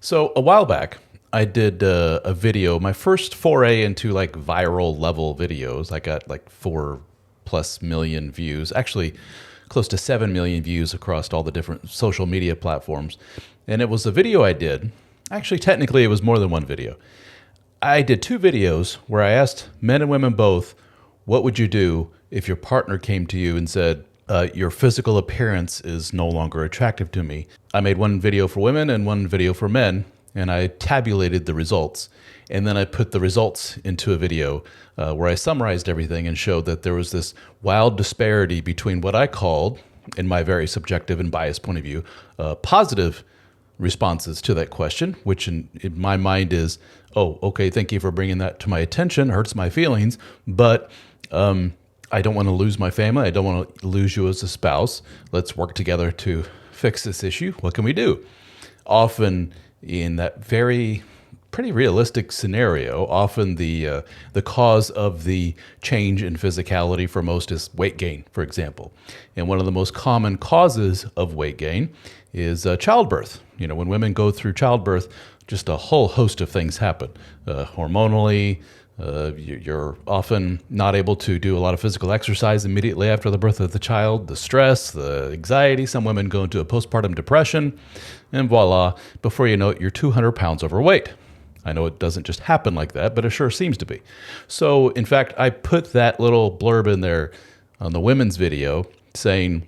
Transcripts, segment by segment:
So a while back, I did a video, my first foray into like viral level videos. I got like 4+ million views, actually close to 7 million views across all the different social media platforms. And it was a video I did. Actually, technically, it was more than one video. I did 2 videos where I asked men and women both, what would you do if your partner came to you and said, your physical appearance is no longer attractive to me? I made one video for women and one video for men, and I tabulated the results. And then I put the results into a video where I summarized everything and showed that there was this wild disparity between what I called, in my very subjective and biased point of view, positive responses to that question, which in my mind is, oh, okay, thank you for bringing that to my attention, hurts my feelings, but I don't want to lose my family. I don't want to lose you as a spouse. Let's work together to fix this issue. What can we do? Often in that pretty realistic scenario, often the cause of the change in physicality for most is weight gain, for example. And one of the most common causes of weight gain is childbirth. You know, when women go through childbirth, just a whole host of things happen. Hormonally, you're often not able to do a lot of physical exercise immediately after the birth of the child. The stress, the anxiety, some women go into a postpartum depression, and voila, before you know it, you're 200 pounds overweight. I know it doesn't just happen like that, but it sure seems to be. So, in fact, I put that little blurb in there on the women's video saying,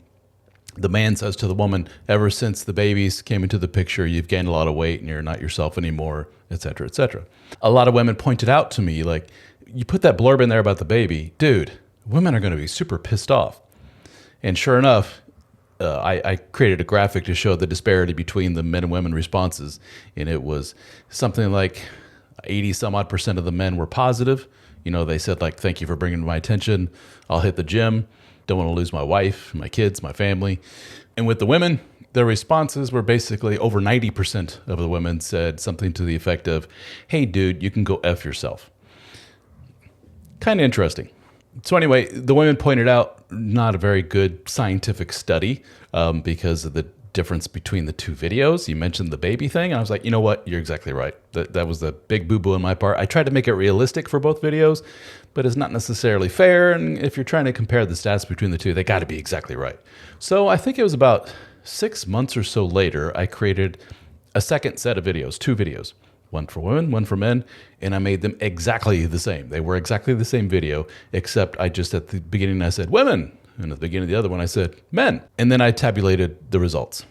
the man says to the woman, ever since the babies came into the picture, you've gained a lot of weight and you're not yourself anymore, et cetera, et cetera. A lot of women pointed out to me, like, you put that blurb in there about the baby, dude, women are going to be super pissed off. And sure enough, I created a graphic to show the disparity between the men and women responses. And it was something like 80 some odd % of the men were positive. You know, they said like, thank you for bringing it to my attention. I'll hit the gym. Don't want to lose my wife, my kids, my family. And with the women, their responses were basically over 90% of the women said something to the effect of, hey, dude, you can go F yourself. Kind of interesting. So anyway, the women pointed out not a very good scientific study because of the difference between the 2 videos. You mentioned the baby thing, and I was like, you know what? You're exactly right. That was the big boo-boo on my part. I tried to make it realistic for both videos, but it's not necessarily fair. And if you're trying to compare the stats between the 2, they got to be exactly right. So I think it was about 6 months or so later, I created a second set of videos, 2 videos, one for women, one for men, and I made them exactly the same. They were exactly the same video, except I just at the beginning I said women, and at the beginning of the other one I said men, and then I tabulated the results.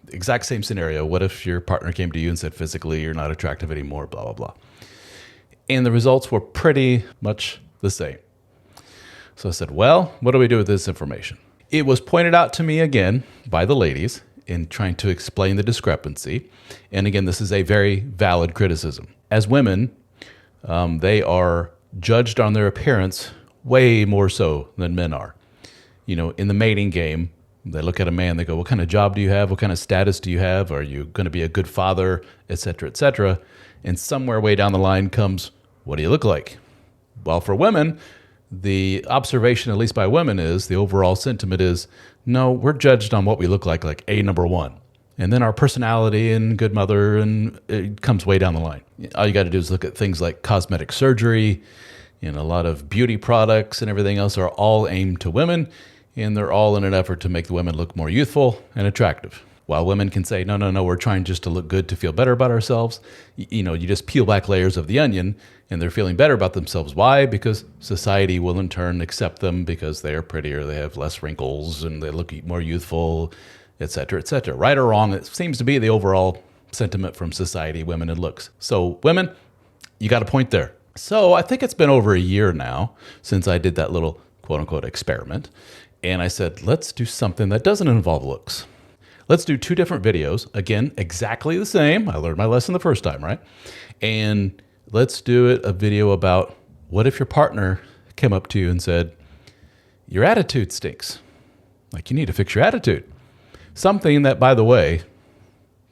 Exact same scenario. What if your partner came to you and said physically you're not attractive anymore, blah, blah, blah. And the results were pretty much the same. So I said, well, what do we do with this information? It was pointed out to me again by the ladies in trying to explain the discrepancy. And again, this is a very valid criticism. As women, they are judged on their appearance way more so than men are. You know, in the mating game, they look at a man, they go, what kind of job do you have? What kind of status do you have? Are you going to be a good father, et cetera, et cetera? And somewhere way down the line comes, what do you look like? Well, for women, the observation, at least by women, is the overall sentiment is, no, we're judged on what we look like A number 1. And then our personality and good mother, and it comes way down the line. All you got to do is look at things like cosmetic surgery, and a lot of beauty products and everything else are all aimed to women, and they're all in an effort to make the women look more youthful and attractive. While women can say, no, we're trying just to look good to feel better about ourselves. You know, you just peel back layers of the onion and they're feeling better about themselves. Why? Because society will in turn accept them because they are prettier, they have less wrinkles, and they look more youthful, et cetera, et cetera. Right or wrong, it seems to be the overall sentiment from society, women and looks. So women, you got a point there. So I think it's been over a year now since I did that little quote unquote experiment. And I said, let's do something that doesn't involve looks. Let's do 2 different videos. Again, exactly the same. I learned my lesson the first time, right? And let's do a video about what if your partner came up to you and said, your attitude stinks. Like, you need to fix your attitude. Something that, by the way,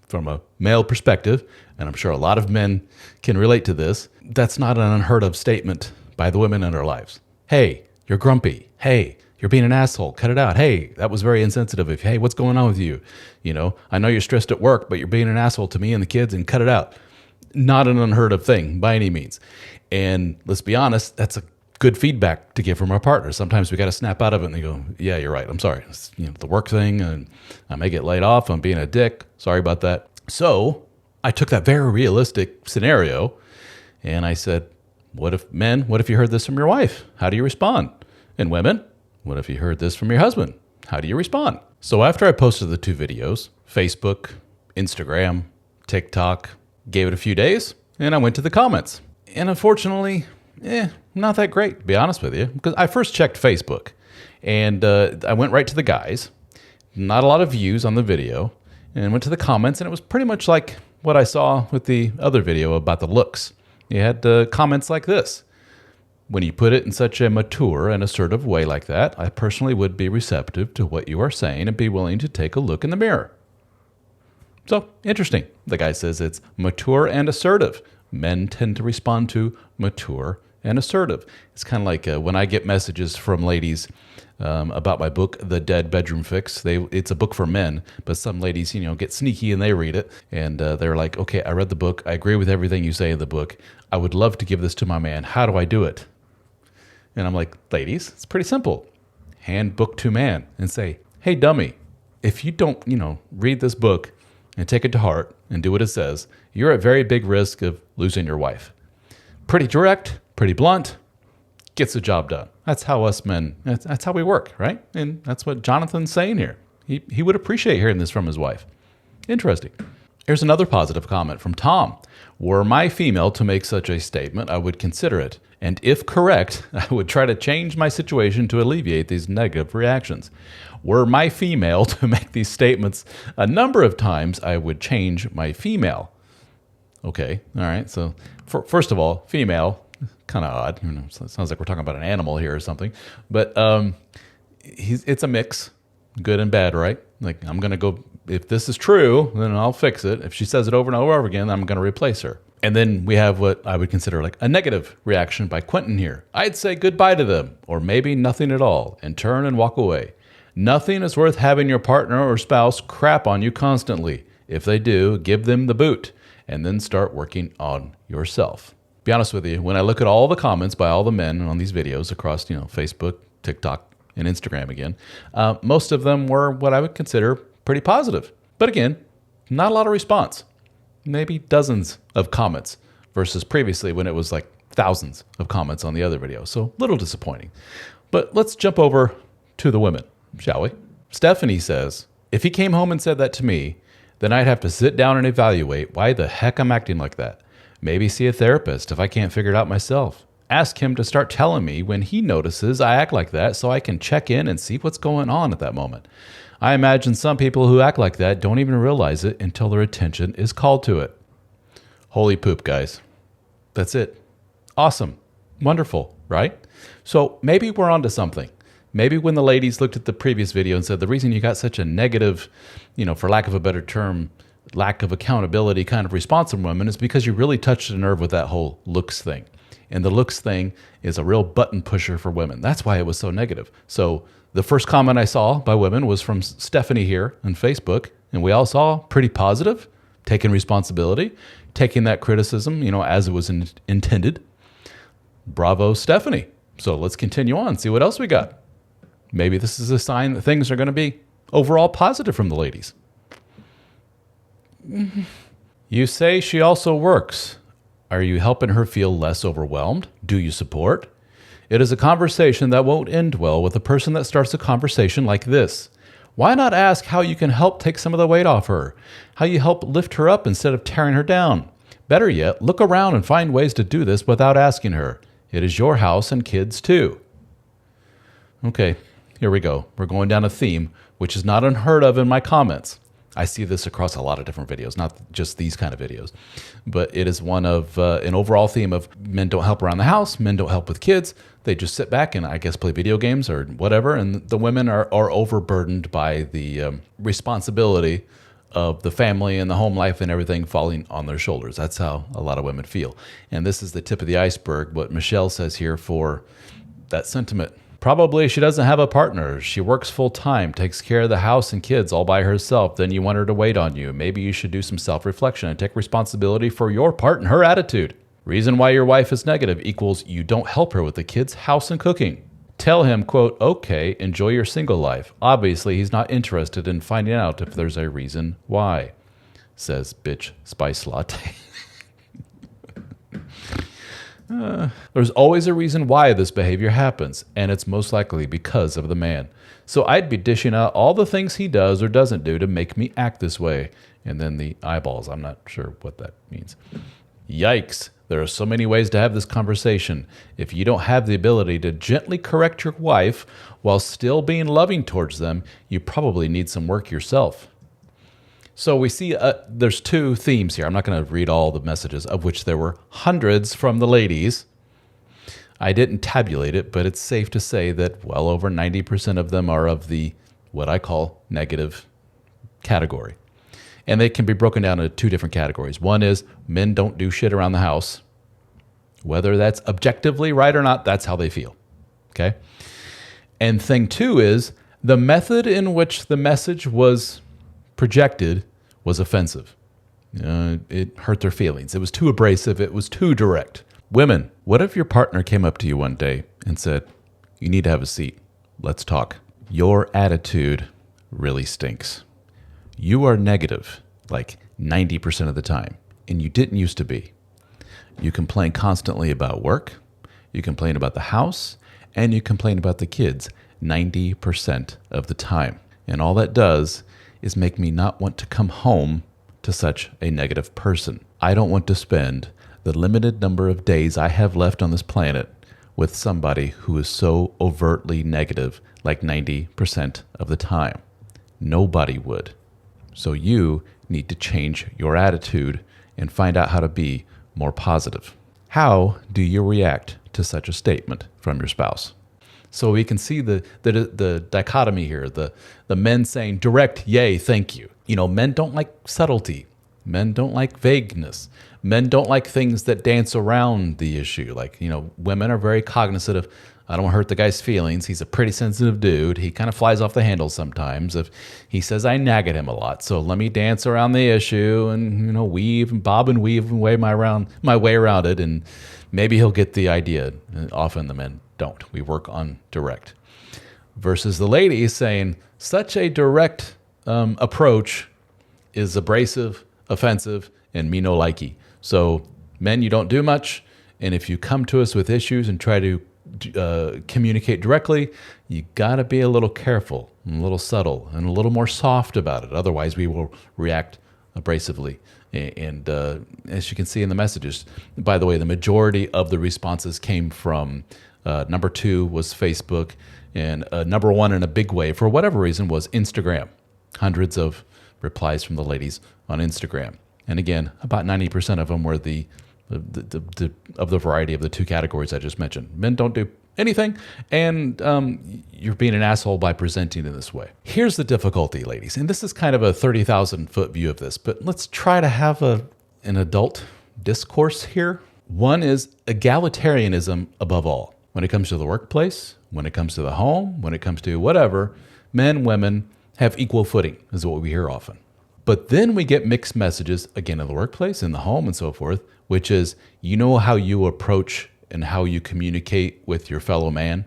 from a male perspective, and I'm sure a lot of men can relate to this, that's not an unheard of statement by the women in our lives. Hey, you're grumpy. Hey, You're being an asshole. Cut it out. Hey, that was very insensitive. Hey, what's going on with you? I know you're stressed at work, but you're being an asshole to me and the kids, and cut it out. Not an unheard of thing by any means. And let's be honest, that's a good feedback to get from our partner. Sometimes we got to snap out of it and they go, yeah, you're right. I'm sorry. It's, the work thing, and I may get laid off. I'm being a dick. Sorry about that. So I took that very realistic scenario and I said, what if you heard this from your wife? How do you respond? And women, what if you heard this from your husband? How do you respond? So after I posted the 2 videos, Facebook, Instagram, TikTok, gave it a few days, and I went to the comments. And unfortunately, not that great, to be honest with you, because I first checked Facebook, and I went right to the guys. Not a lot of views on the video, and went to the comments, and it was pretty much like what I saw with the other video about the looks. You had comments like this. When you put it in such a mature and assertive way like that, I personally would be receptive to what you are saying and be willing to take a look in the mirror. So, interesting. The guy says it's mature and assertive. Men tend to respond to mature and assertive. It's kind of like when I get messages from ladies about my book, The Dead Bedroom Fix. It's a book for men, but some ladies, get sneaky and they read it. And they're like, okay, I read the book. I agree with everything you say in the book. I would love to give this to my man. How do I do it? And I'm like, ladies, it's pretty simple. Hand book to man and say, hey, dummy, if you don't, read this book and take it to heart and do what it says, you're at very big risk of losing your wife. Pretty direct, pretty blunt, gets the job done. That's how us men, that's how we work, right? And that's what Jonathan's saying here. He would appreciate hearing this from his wife. Interesting. Here's another positive comment from Tom. Were my female to make such a statement, I would consider it. And if correct, I would try to change my situation to alleviate these negative reactions. Were my female to make these statements a number of times, I would change my female. Okay, all right. So first of all, female, kind of odd. So it sounds like we're talking about an animal here or something. But it's a mix, good and bad, right? Like I'm going to go, if this is true, then I'll fix it. If she says it over and over again, I'm going to replace her. And then we have what I would consider like a negative reaction by Quentin here. I'd say goodbye to them, or maybe nothing at all, and turn and walk away. Nothing is worth having your partner or spouse crap on you constantly. If they do, give them the boot, and then start working on yourself. Be honest with you, when I look at all the comments by all the men on these videos across, Facebook, TikTok, and Instagram again, most of them were what I would consider pretty positive. But again, not a lot of response. Maybe dozens of comments versus previously when it was like thousands of comments on the other video. So a little disappointing. But let's jump over to the women, shall we? Stephanie says, if he came home and said that to me, then I'd have to sit down and evaluate why the heck I'm acting like that. Maybe see a therapist if I can't figure it out myself. Ask him to start telling me when he notices I act like that so I can check in and see what's going on at that moment. I imagine some people who act like that don't even realize it until their attention is called to it. Holy poop, guys. That's it. Awesome. Wonderful, right? So maybe we're onto something. Maybe when the ladies looked at the previous video and said, the reason you got such a negative, for lack of a better term, lack of accountability kind of response from women is because you really touched a nerve with that whole looks thing. And the looks thing is a real button pusher for women. That's why it was so negative. So the first comment I saw by women was from Stephanie here on Facebook, and we all saw pretty positive, taking responsibility, taking that criticism, as it was intended. Bravo, Stephanie. So let's continue on, see what else we got. Maybe this is a sign that things are going to be overall positive from the ladies. You say she also works. Are you helping her feel less overwhelmed? Do you support? It is a conversation that won't end well with a person that starts a conversation like this. Why not ask how you can help take some of the weight off her? How you help lift her up instead of tearing her down? Better yet, look around and find ways to do this without asking her. It is your house and kids too. Okay, here we go. We're going down a theme, which is not unheard of in my comments. I see this across a lot of different videos, not just these kind of videos, but it is one of an overall theme of men don't help around the house, men don't help with kids. They just sit back and I guess play video games or whatever, and the women are overburdened by the responsibility of the family and the home life and everything falling on their shoulders. That's how a lot of women feel. And this is the tip of the iceberg, what Michelle says here for that sentiment Probably she doesn't have a partner. She works full time, takes care of the house and kids all by herself. Then you want her to wait on you. Maybe you should do some self-reflection and take responsibility for your part in her attitude. Reason why your wife is negative equals you don't help her with the kids, house, and cooking. Tell him, quote, okay, enjoy your single life. Obviously, he's not interested in finding out if there's a reason why, says Bitch Spice Latte. There's always a reason why this behavior happens, and it's most likely because of the man. So I'd be dishing out all the things he does or doesn't do to make me act this way. And then the eyeballs. I'm not sure what that means. Yikes. There are so many ways to have this conversation. If you don't have the ability to gently correct your wife while still being loving towards them, you probably need some work yourself. So we see there's two themes here. I'm not going to read all the messages, of which there were hundreds from the ladies. I didn't tabulate it, but it's safe to say that well over 90% of them are of the what I call negative category. And they can be broken down into two different categories. One is men don't do shit around the house. Whether that's objectively right or not, that's how they feel. Okay? And thing two is the method in which the message was projected was offensive. It hurt their feelings. It was too abrasive. It was too direct. Women, what if your partner came up to you one day and said, you need to have a seat. Let's talk. Your attitude really stinks. You are negative like 90% of the time, and you didn't used to be. You complain constantly about work, you complain about the house, and you complain about the kids 90% of the time. And all that does is make me not want to come home to such a negative person. I don't want to spend the limited number of days I have left on this planet with somebody who is so overtly negative like 90% of the time. Nobody would. So you need to change your attitude and find out how to be more positive. How do you react to such a statement from your spouse? So we can see the dichotomy here, the men saying direct, yay, thank you. You know, men don't like subtlety. Men don't like vagueness. Men don't like things that dance around the issue. Like, you know, women are very cognizant of, I don't want to hurt the guy's feelings. He's a pretty sensitive dude. He kind of flies off the handle sometimes. If he says I nag at him a lot, so let me dance around the issue and, you know, weave and bob and weave and my way around it, and maybe he'll get the idea. And often the men don't. We work on direct. Versus the lady saying such a direct approach is abrasive, offensive, and me no likey. So men, you don't do much, and if you come to us with issues and try to communicate directly, you got to be a little careful and a little subtle and a little more soft about it. Otherwise, we will react abrasively. And as you can see in the messages, by the way, the majority of the responses came from number 2 was Facebook, and number 1 in a big way, for whatever reason, was Instagram. Hundreds of replies from the ladies on Instagram. And again, about 90% of them were of the variety of the two categories I just mentioned. Men don't do anything, and you're being an asshole by presenting in this way. Here's the difficulty, ladies, and this is kind of a 30,000-foot view of this, but let's try to have an adult discourse here. One is egalitarianism above all. When it comes to the workplace, when it comes to the home, when it comes to whatever, men, women have equal footing, is what we hear often. But then we get mixed messages, again, in the workplace, in the home, and so forth, which is, you know how you approach and how you communicate with your fellow man?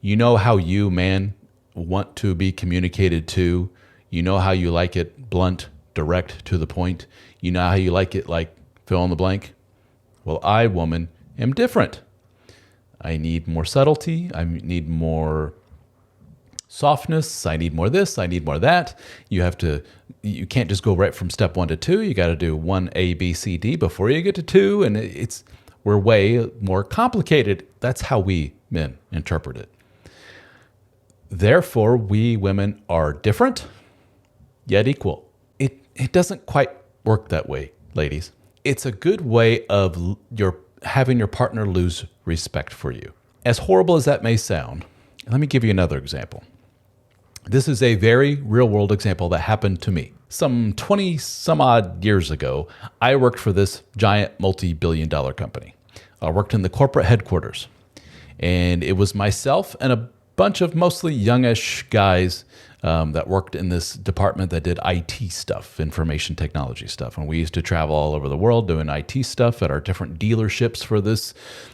You know how you, man, want to be communicated to? You know how you like it blunt, direct, to the point? You know how you like it like fill in the blank? Well, I, woman, am different. I need more subtlety. I need more softness. I need more this. I need more that. You can't just go right from step 1 to 2. You got to do 1 A, B, C, D before you get to 2. And we're way more complicated. That's how we men interpret it. Therefore, we women are different, yet equal. It doesn't quite work that way, ladies. It's a good way of having your partner lose respect for you. As horrible as that may sound, let me give you another example. This is a very real-world example that happened to me. Some 20-some-odd years ago, I worked for this giant multi-billion-dollar company. I worked in the corporate headquarters. And it was myself and a bunch of mostly youngish guys that worked in this department that did IT stuff, information technology stuff. And we used to travel all over the world doing IT stuff at our different dealerships for this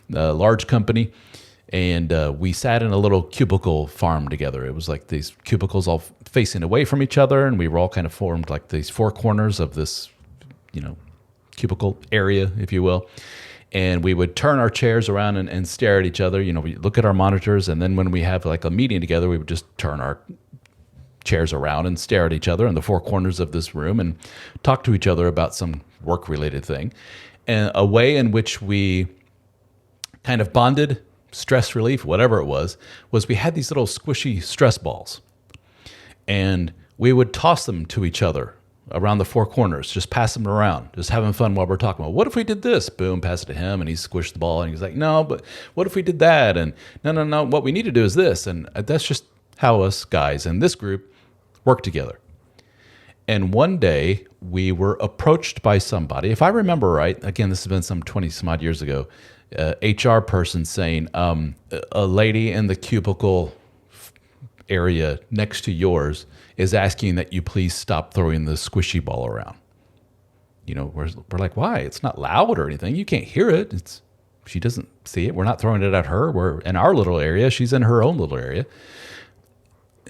large company. And we sat in a little cubicle farm together. It was like these cubicles all facing away from each other, and we were all kind of formed like these four corners of this, cubicle area, if you will. And we would turn our chairs around and stare at each other. We look at our monitors, and then when we have like a meeting together, we would just turn our chairs around and stare at each other in the four corners of this room and talk to each other about some work-related thing. And a way in which we kind of bonded, stress relief, whatever it was we had these little squishy stress balls. And we would toss them to each other around the four corners, just pass them around, just having fun while we're talking about, what if we did this? Boom, pass it to him, and he squished the ball, and he's like, no, but what if we did that? And no, what we need to do is this. And that's just how us guys in this group work together. And one day we were approached by somebody, if I remember right, again, this has been some 20 some odd years ago, HR person saying, a lady in the cubicle area next to yours is asking that you please stop throwing the squishy ball around. We're like, why? It's not loud or anything. You can't hear it. She doesn't see it. We're not throwing it at her. We're in our little area. She's in her own little area.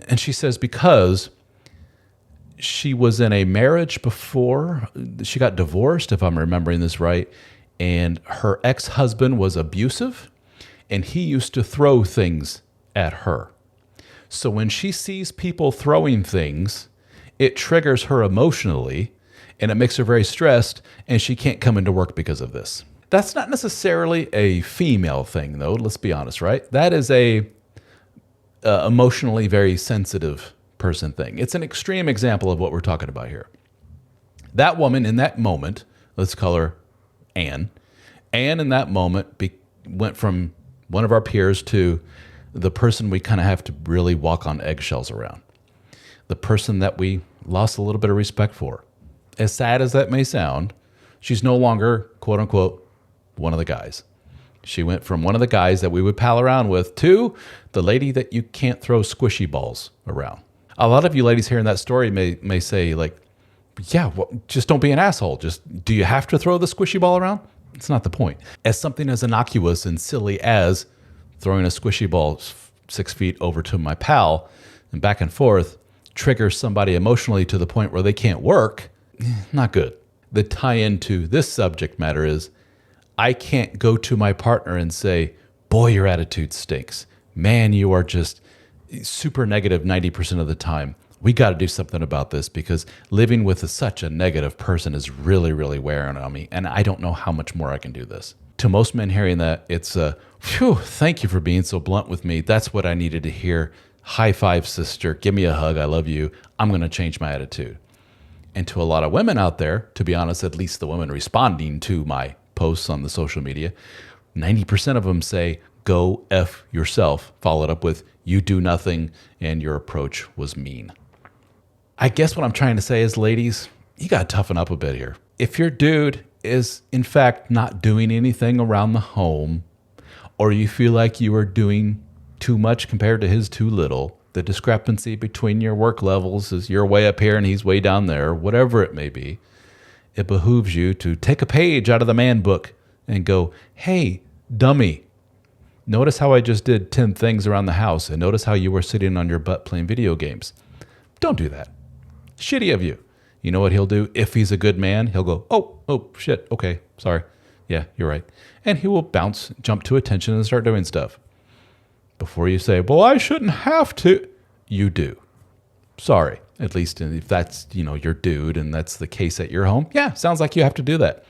And she says, because she was in a marriage before. She got divorced, if I'm remembering this right. And her ex-husband was abusive, and he used to throw things at her. So when she sees people throwing things, it triggers her emotionally, and it makes her very stressed, and she can't come into work because of this. That's not necessarily a female thing, though. Let's be honest, right? That is a emotionally very sensitive person thing. It's an extreme example of what we're talking about here. That woman in that moment, let's call her Anne in that moment went from one of our peers to the person we kind of have to really walk on eggshells around. The person that we lost a little bit of respect for. As sad as that may sound, she's no longer, quote unquote, one of the guys. She went from one of the guys that we would pal around with to the lady that you can't throw squishy balls around. A lot of you ladies hearing that story may say, like, yeah, well, just don't be an asshole. Just, do you have to throw the squishy ball around? It's not the point. As something as innocuous and silly as throwing a squishy ball 6 feet over to my pal and back and forth triggers somebody emotionally to the point where they can't work, not good. The tie-in to this subject matter is, I can't go to my partner and say, boy, your attitude stinks. Man, you are just super negative 90% of the time. We got to do something about this, because living with such a negative person is really, really wearing on me. And I don't know how much more I can do this. To most men hearing that, it's phew, thank you for being so blunt with me. That's what I needed to hear. High five, sister. Give me a hug. I love you. I'm going to change my attitude. And to a lot of women out there, to be honest, at least the women responding to my posts on the social media, 90% of them say, go F yourself, followed up with, you do nothing, and your approach was mean. I guess what I'm trying to say is, ladies, you got to toughen up a bit here. If your dude is, in fact, not doing anything around the home, or you feel like you are doing too much compared to his too little, the discrepancy between your work levels is you're way up here and he's way down there, whatever it may be, it behooves you to take a page out of the man book and go, hey, dummy, notice how I just did 10 things around the house, and notice how you were sitting on your butt playing video games. Don't do that. Shitty of you. You know what he'll do? If he's a good man, he'll go, oh, shit, okay, sorry. Yeah, you're right. And he will jump to attention and start doing stuff. Before you say, well, I shouldn't have to, you do. Sorry. At least if that's, your dude and that's the case at your home. Yeah, sounds like you have to do that.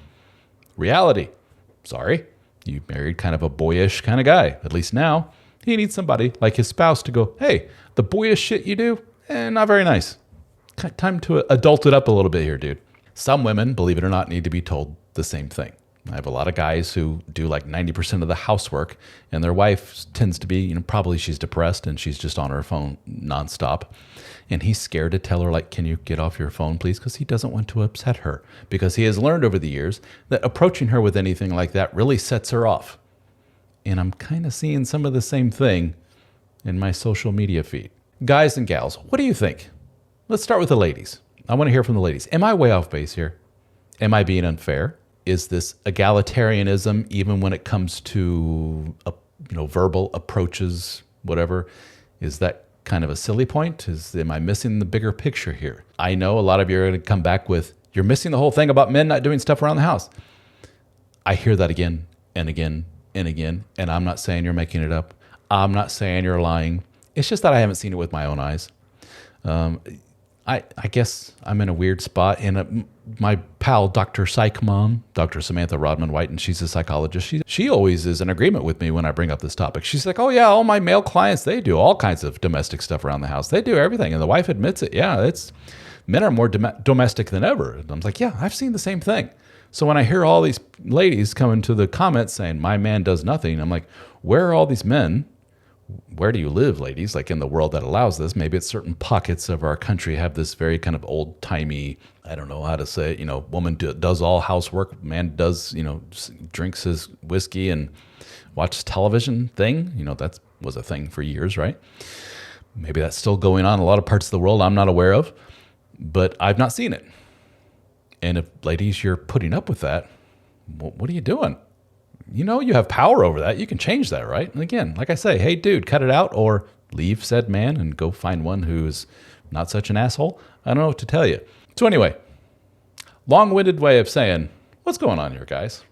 Reality. Sorry. You married kind of a boyish kind of guy. At least now, he needs somebody like his spouse to go, hey, the boyish shit you do, not very nice. Time to adult it up a little bit here, dude. Some women, believe it or not, need to be told the same thing. I have a lot of guys who do like 90% of the housework, and their wife tends to be, probably she's depressed and she's just on her phone nonstop. And he's scared to tell her, like, can you get off your phone, please? Because he doesn't want to upset her. Because he has learned over the years that approaching her with anything like that really sets her off. And I'm kind of seeing some of the same thing in my social media feed. Guys and gals, what do you think? Let's start with the ladies. I want to hear from the ladies. Am I way off base here? Am I being unfair? Is this egalitarianism even when it comes to verbal approaches, whatever? Is that kind of a silly point? Am I missing the bigger picture here? I know a lot of you are going to come back with, you're missing the whole thing about men not doing stuff around the house. I hear that again and again and again, and I'm not saying you're making it up. I'm not saying you're lying. It's just that I haven't seen it with my own eyes. I guess I'm in a weird spot. And my pal, Dr. Psych Mom, Dr. Samantha Rodman White, and she's a psychologist. She always is in agreement with me when I bring up this topic. She's like, oh yeah, all my male clients, they do all kinds of domestic stuff around the house. They do everything. And the wife admits it. Yeah, men are more domestic than ever. And I'm like, yeah, I've seen the same thing. So when I hear all these ladies come into the comments saying, my man does nothing, I'm like, where are all these men? Where do you live, ladies? Like in the world that allows this, maybe it's certain pockets of our country have this very kind of old timey, I don't know how to say it, woman does all housework, man does, drinks his whiskey and watches television thing. That was a thing for years, right? Maybe that's still going on in a lot of parts of the world I'm not aware of, but I've not seen it. And if ladies, you're putting up with that, what are you doing? You have power over that. You can change that, right? And again, like I say, hey, dude, cut it out or leave said man and go find one who's not such an asshole. I don't know what to tell you. So anyway, long-winded way of saying, what's going on here, guys?